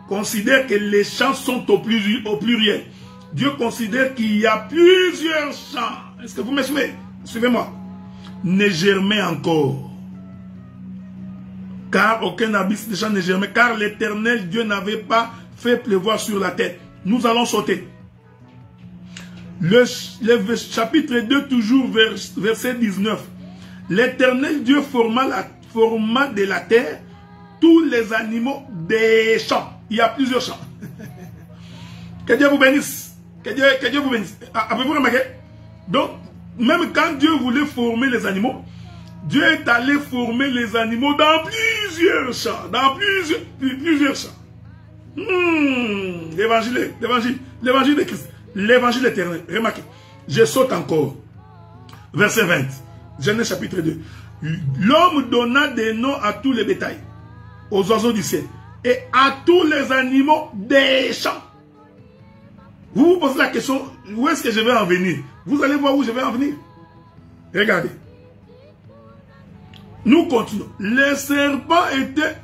considère que les champs sont au pluriel. Dieu considère qu'il y a plusieurs champs. Est-ce que vous me suivez? Suivez-moi. Ne germait encore. Car aucun arbuste des champs ne germait. Car l'Éternel Dieu n'avait pas fait pleuvoir sur la terre. Nous allons sauter. Le chapitre 2, toujours verset 19. L'Éternel Dieu forma de la terre tous les animaux des champs. Il y a plusieurs champs. Que Dieu vous bénisse. Que Dieu vous bénisse. Avez-vous remarqué? Donc, même quand Dieu voulait former les animaux, Dieu est allé former les animaux dans plusieurs champs. Dans plusieurs champs. L'évangile de Christ. L'évangile éternel. Remarquez. Je saute encore. Verset 20. Genèse chapitre 2. L'homme donna des noms à tous les bétails, aux oiseaux du ciel et à tous les animaux des champs. Vous vous posez la question, où est-ce que je vais en venir? Vous allez voir où je vais en venir. Regardez. Nous continuons. Le serpent était,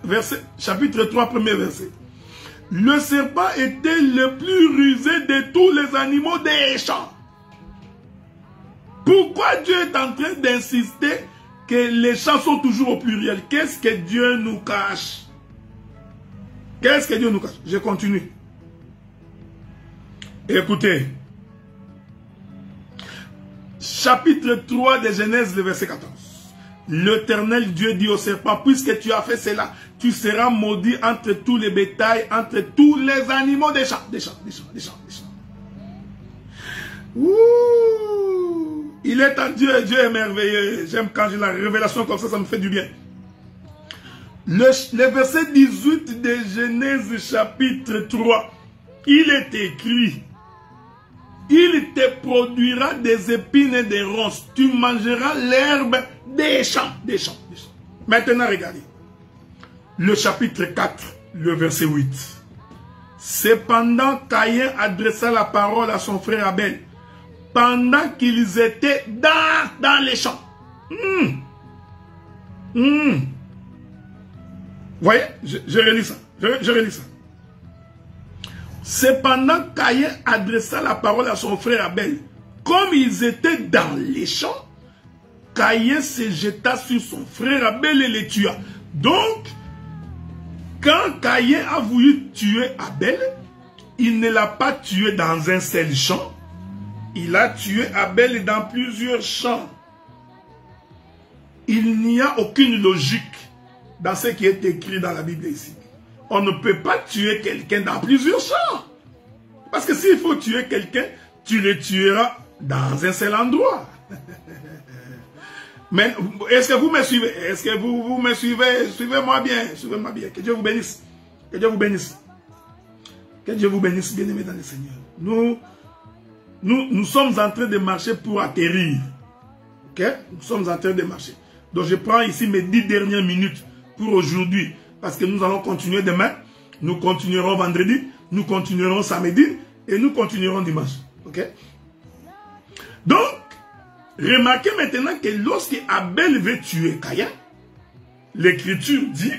chapitre 3, premier verset. Le serpent était le plus rusé de tous les animaux des champs. Pourquoi Dieu est en train d'insister que les champs sont toujours au pluriel? Qu'est-ce que Dieu nous cache? Qu'est-ce que Dieu nous cache? Je continue. Écoutez. Chapitre 3 de Genèse, le verset 14. L'Éternel Dieu dit au serpent, puisque tu as fait cela, tu seras maudit entre tous les bétails, entre tous les animaux des champs. Des champs. Ouh, il est un Dieu, Dieu est merveilleux. J'aime quand j'ai la révélation comme ça me fait du bien. Le verset 18 de Genèse chapitre 3, il est écrit, il te produira des épines et des ronces, tu mangeras l'herbe des champs. Maintenant regardez, le chapitre 4, le verset 8. Cependant Caïn adressa la parole à son frère Abel, pendant qu'ils étaient dans les champs. Voyez, je relis ça. Je relis ça. Cependant, Caïn adressa la parole à son frère Abel. Comme ils étaient dans les champs, Caïn se jeta sur son frère Abel et le tua. Donc, quand Caïn a voulu tuer Abel, il ne l'a pas tué dans un seul champ. Il a tué Abel dans plusieurs champs. Il n'y a aucune logique dans ce qui est écrit dans la Bible ici. On ne peut pas tuer quelqu'un dans plusieurs champs. Parce que s'il faut tuer quelqu'un, tu le tueras dans un seul endroit. Mais est-ce que vous me suivez? Est-ce que vous me suivez? Suivez-moi bien. Suivez-moi bien. Que Dieu vous bénisse. Que Dieu vous bénisse. Que Dieu vous bénisse, bien-aimés dans le Seigneur. Nous sommes en train de marcher pour atterrir. Ok? Nous sommes en train de marcher. Donc je prends ici mes 10 dernières minutes pour aujourd'hui. Parce que nous allons continuer demain. Nous continuerons vendredi. Nous continuerons samedi. Et nous continuerons dimanche. Ok? Donc, remarquez maintenant que lorsque Abel veut tuer Caïn, l'Écriture dit,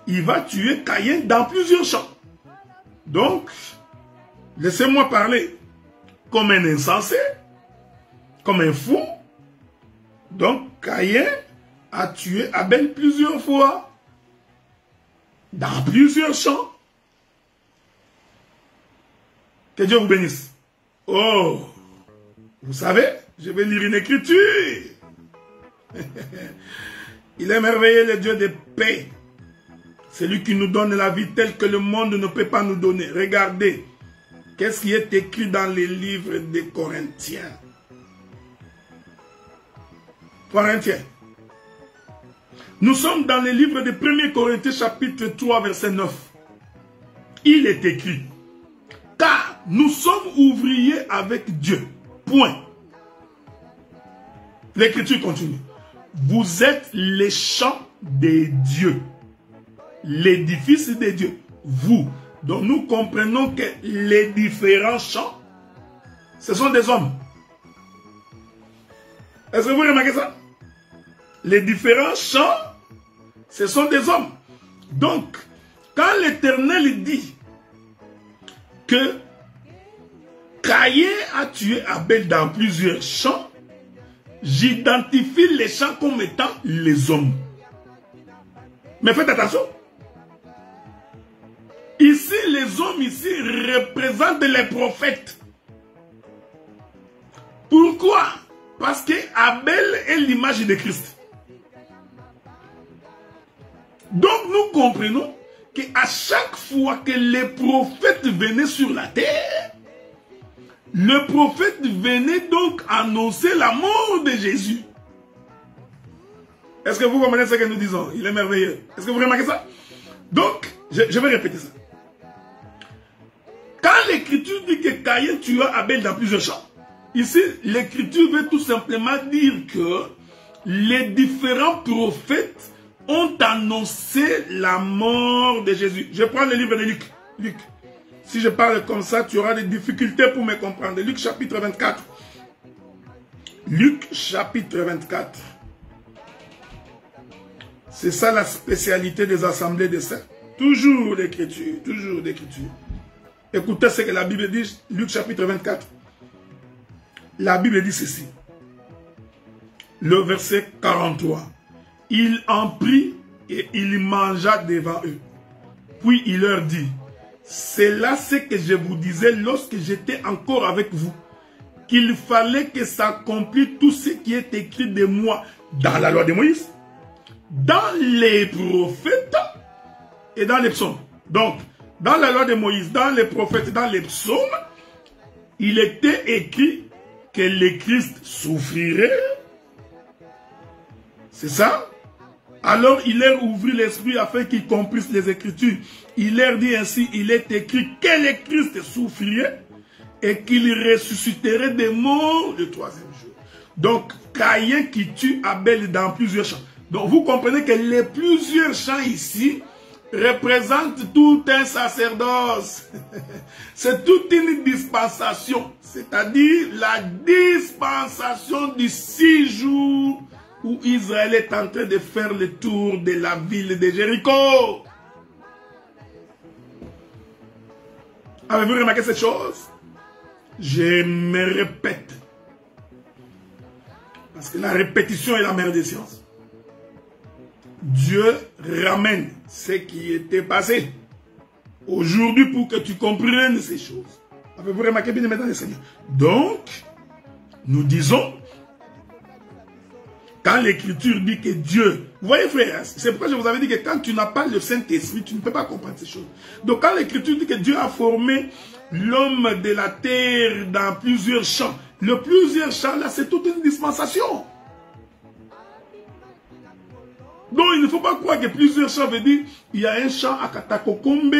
il va tuer Caïn dans plusieurs champs. Donc, laissez-moi parler comme un insensé, comme un fou. Donc, Caïn a tué Abel plusieurs fois, dans plusieurs champs. Que Dieu vous bénisse. Oh, vous savez, je vais lire une écriture. Il est merveilleux, le Dieu de paix. C'est lui qui nous donne la vie telle que le monde ne peut pas nous donner. Regardez, qu'est-ce qui est écrit dans les livres des Corinthiens. Corinthiens. Nous sommes dans les livres de 1er Corinthiens chapitre 3 verset 9. Il est écrit, car Nous sommes ouvriers avec Dieu. Point. L'écriture continue. Vous êtes les champs des dieux. L'édifice des dieux. Vous. Donc nous comprenons que les différents champs, ce sont des hommes. Est-ce que vous remarquez ça? Les différents champs, ce sont des hommes. Donc, quand l'Éternel dit que Caïn a tué Abel dans plusieurs champs, j'identifie les champs comme étant les hommes. Mais faites attention. Ici, les hommes ici représentent les prophètes. Pourquoi? Parce que Abel est l'image de Christ. Donc nous comprenons qu'à chaque fois que les prophètes venaient sur la terre, le prophète venait donc annoncer la mort de Jésus. Est-ce que vous comprenez ce que nous disons? Il est merveilleux. Est-ce que vous remarquez ça? Donc, je vais répéter ça. Quand l'écriture dit que Caïn tua Abel dans plusieurs champs, ici, l'écriture veut tout simplement dire que les différents prophètes ont annoncé la mort de Jésus. Je prends le livre de Luc. Luc. Si je parle comme ça, tu auras des difficultés pour me comprendre. Luc chapitre 24. Luc chapitre 24. C'est ça la spécialité des assemblées de saints. Toujours l'écriture, toujours l'écriture. Écoutez ce que la Bible dit, Luc chapitre 24. La Bible dit ceci. Le verset 43. Il en prit et il mangea devant eux. Puis il leur dit, c'est là ce que je vous disais lorsque j'étais encore avec vous, qu'il fallait que s'accomplisse tout ce qui est écrit de moi dans la loi de Moïse, dans les prophètes et dans les psaumes. Donc, dans la loi de Moïse, dans les prophètes, dans les psaumes, il était écrit que le Christ souffrirait. C'est ça? Alors il leur ouvrit l'esprit afin qu'ils comprissent les Écritures. Il leur dit ainsi, il est écrit que le Christ souffrirait et qu'il ressusciterait des morts le troisième jour. Donc, Caïn qui tue Abel dans plusieurs champs. Donc, vous comprenez que les plusieurs champs ici représentent tout un sacerdoce. C'est toute une dispensation, c'est-à-dire la dispensation du 6 jours où Israël est en train de faire le tour de la ville de Jéricho. Avez-vous remarqué cette chose? Je me répète. Parce que la répétition est la mère des sciences. Dieu ramène ce qui était passé aujourd'hui pour que tu comprennes ces choses. Avez-vous remarqué bien maintenant les seigneurs? Donc, nous disons, quand l'écriture dit que Dieu... Vous voyez frère, c'est pourquoi je vous avais dit que quand tu n'as pas le Saint-Esprit, tu ne peux pas comprendre ces choses. Donc quand l'écriture dit que Dieu a formé l'homme de la terre dans plusieurs champs, le plusieurs champs là, c'est toute une dispensation. Donc il ne faut pas croire que plusieurs champs veut dire il y a un champ à Katakokombe,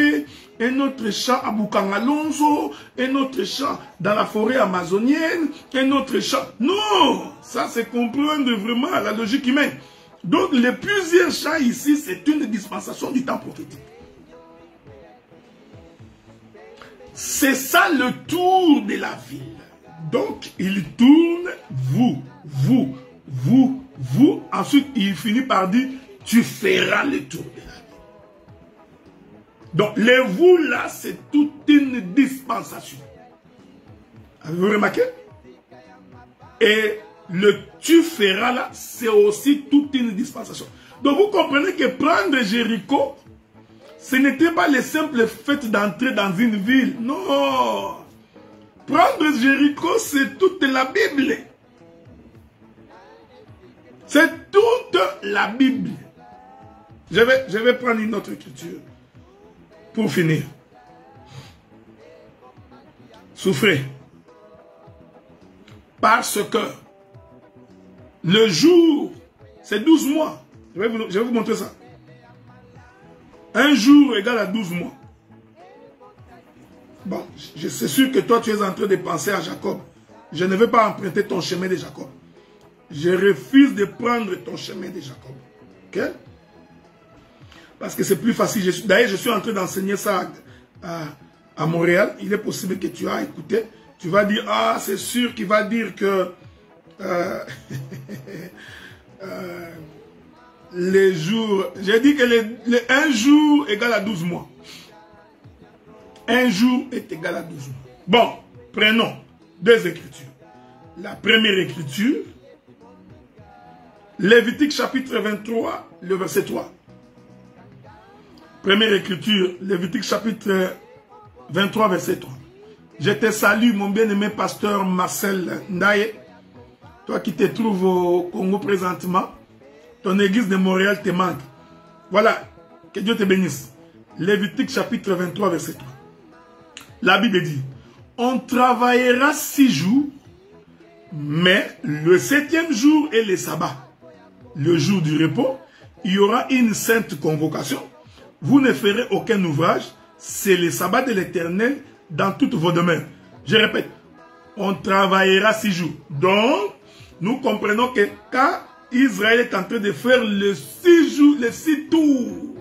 un autre champ à Bukangalonzo, un autre champ dans la forêt amazonienne, un autre champ. Non, ça c'est comprendre vraiment la logique humaine. Donc les plusieurs champs ici, c'est une dispensation du temps prophétique. C'est ça le tour de la ville. Donc il tourne, vous. Ensuite il finit par dire, tu feras le tour de la ville. Donc les vous là, c'est toute une dispensation. Avez-vous remarqué? Et le tu feras là, c'est aussi toute une dispensation. Donc vous comprenez que prendre Jéricho, ce n'était pas le simple fait d'entrer dans une ville. Non. Prendre Jéricho, c'est toute la Bible. C'est toute la Bible. Je vais prendre une autre écriture pour finir. Souffrez. Parce que le jour, c'est 12 mois. Je vais vous montrer ça. Un jour égale à 12 mois. Bon, c'est sûr que toi, tu es en train de penser à Jacob. Je ne veux pas emprunter ton chemin de Jacob. Je refuse de prendre ton chemin de Jacob. Ok? Parce que c'est plus facile. D'ailleurs, je suis en train d'enseigner ça à Montréal. Il est possible que tu as écouté. Tu vas dire, ah, c'est sûr qu'il va dire que les jours... J'ai dit que un jour égale à 12 mois. Un jour est égal à 12 mois. Bon, prenons deux écritures. La première écriture, Lévitique chapitre 23, le verset 3. Première écriture, Lévitique chapitre 23, verset 3. Je te salue, mon bien-aimé pasteur Marcel Ndaye. Toi qui te trouves au Congo présentement, ton église de Montréal te manque. Voilà, que Dieu te bénisse. Lévitique chapitre 23, verset 3. La Bible dit, on travaillera 6 jours, mais le 7e jour est le sabbat. Le jour du repos, il y aura une sainte convocation. Vous ne ferez aucun ouvrage. C'est le sabbat de l'Éternel dans toutes vos demeures. Je répète, on travaillera 6 jours. Donc, nous comprenons que quand Israël est en train de faire les 6 jours, les 6 tours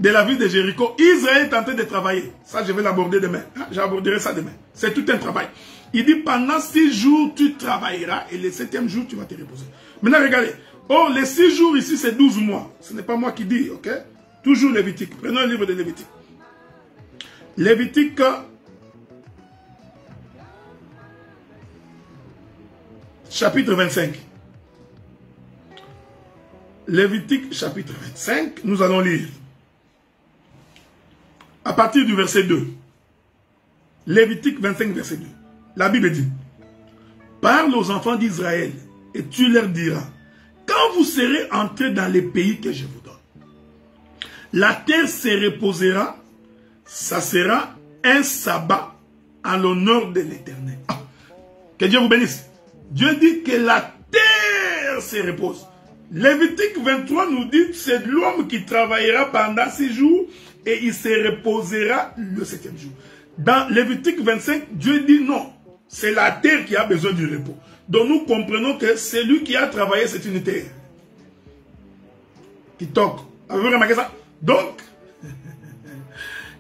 de la ville de Jéricho, Israël est en train de travailler. Ça, je vais l'aborder demain. J'aborderai ça demain. C'est tout un travail. Il dit, pendant 6 jours, tu travailleras et le 7e jour, tu vas te reposer. Maintenant, regardez. Oh, les 6 jours ici, c'est 12 mois. Ce n'est pas moi qui dis, ok? Toujours Lévitique. Prenons le livre de Lévitique. Lévitique, chapitre 25. Lévitique, chapitre 25, nous allons lire. À partir du verset 2. Lévitique 25, verset 2. La Bible dit, parle aux enfants d'Israël et tu leur diras, quand vous serez entrés dans les pays que je vous donne, la terre se reposera, ça sera un sabbat en l'honneur de l'Éternel. Ah, que Dieu vous bénisse. Dieu dit que la terre se repose. Lévitique 23 nous dit que c'est l'homme qui travaillera pendant 6 jours et il se reposera le 7e jour. Dans Lévitique 25, Dieu dit non. C'est la terre qui a besoin du repos. Donc nous comprenons que celui qui a travaillé, c'est une terre. Qui toque. Avez-vous remarqué ça? Donc,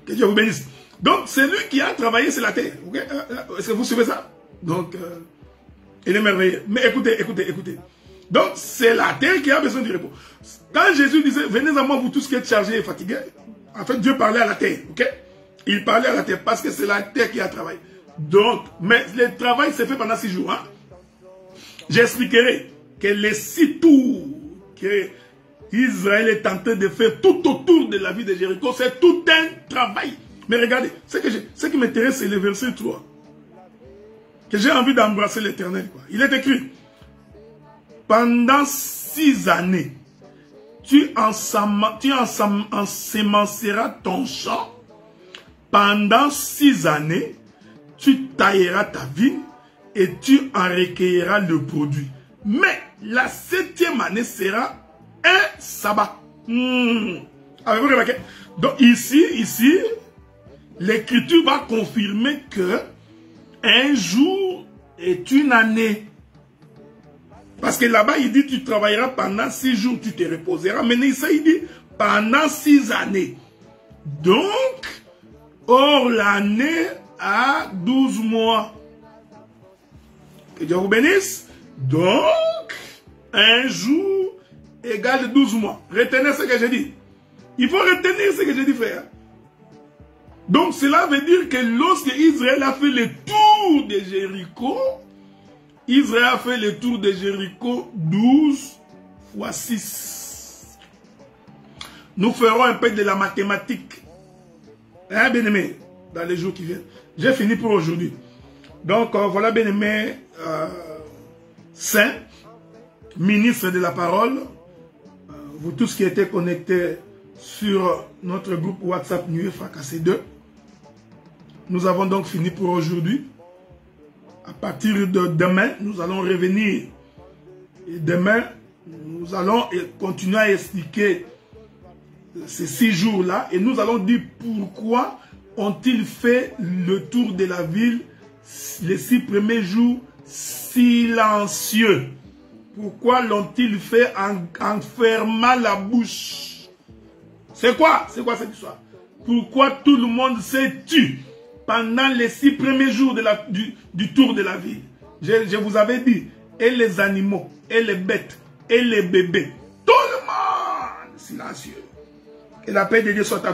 que Dieu vous bénisse. Donc, celui qui a travaillé, c'est la terre. Okay? Est-ce que vous suivez ça? Donc, il est merveilleux. Mais écoutez, écoutez, écoutez. Donc, c'est la terre qui a besoin du repos. Quand Jésus disait, venez à moi, vous tous qui êtes chargés et fatigués, en fait, Dieu parlait à la terre. Ok? Il parlait à la terre parce que c'est la terre qui a travaillé. Donc, mais le travail s'est fait pendant 6 jours. Hein? J'expliquerai que les 6 tours que Israël est en train de faire tout autour de la ville de Jéricho, c'est tout un travail. Mais regardez, ce qui m'intéresse, c'est le verset 3. Que j'ai envie d'embrasser l'Éternel. Il est écrit, pendant 6 années, tu ensemenceras ton champ. Pendant 6 années, tu tailleras ta vigne et tu en recueilleras le produit. Mais la 7e année sera un sabbat. Avez-vous remarqué? Donc ici, l'Écriture va confirmer que un jour est une année. Parce que là-bas, il dit tu travailleras pendant 6 jours, tu te reposeras. Mais ici, il dit pendant 6 années. Donc, or l'année a 12 mois. Que Dieu vous bénisse. Donc, un jour égale 12 mois. Retenez ce que j'ai dit. Il faut retenir ce que j'ai dit, frère. Donc, cela veut dire que lorsque Israël a fait le tour de Jéricho, Israël a fait le tour de Jéricho 12 fois 6. Nous ferons un peu de la mathématique. Hein, bien-aimé, dans les jours qui viennent. J'ai fini pour aujourd'hui. Donc, voilà, bien-aimé, saint, ministre de la parole, vous tous qui étiez connectés sur notre groupe WhatsApp Nuit Fracassé 2. Nous avons donc fini pour aujourd'hui. À partir de demain, nous allons revenir. Et demain, nous allons continuer à expliquer ces 6 jours-là. Et nous allons dire pourquoi ont-ils fait le tour de la ville les 6 premiers jours silencieux? Pourquoi l'ont-ils fait en fermant la bouche? C'est quoi? C'est quoi cette histoire? Pourquoi tout le monde s'est tué pendant les 6 premiers jours du tour de la ville? Je vous avais dit, et les animaux, et les bêtes, et les bébés, tout le monde silencieux. Que la paix de Dieu soit avec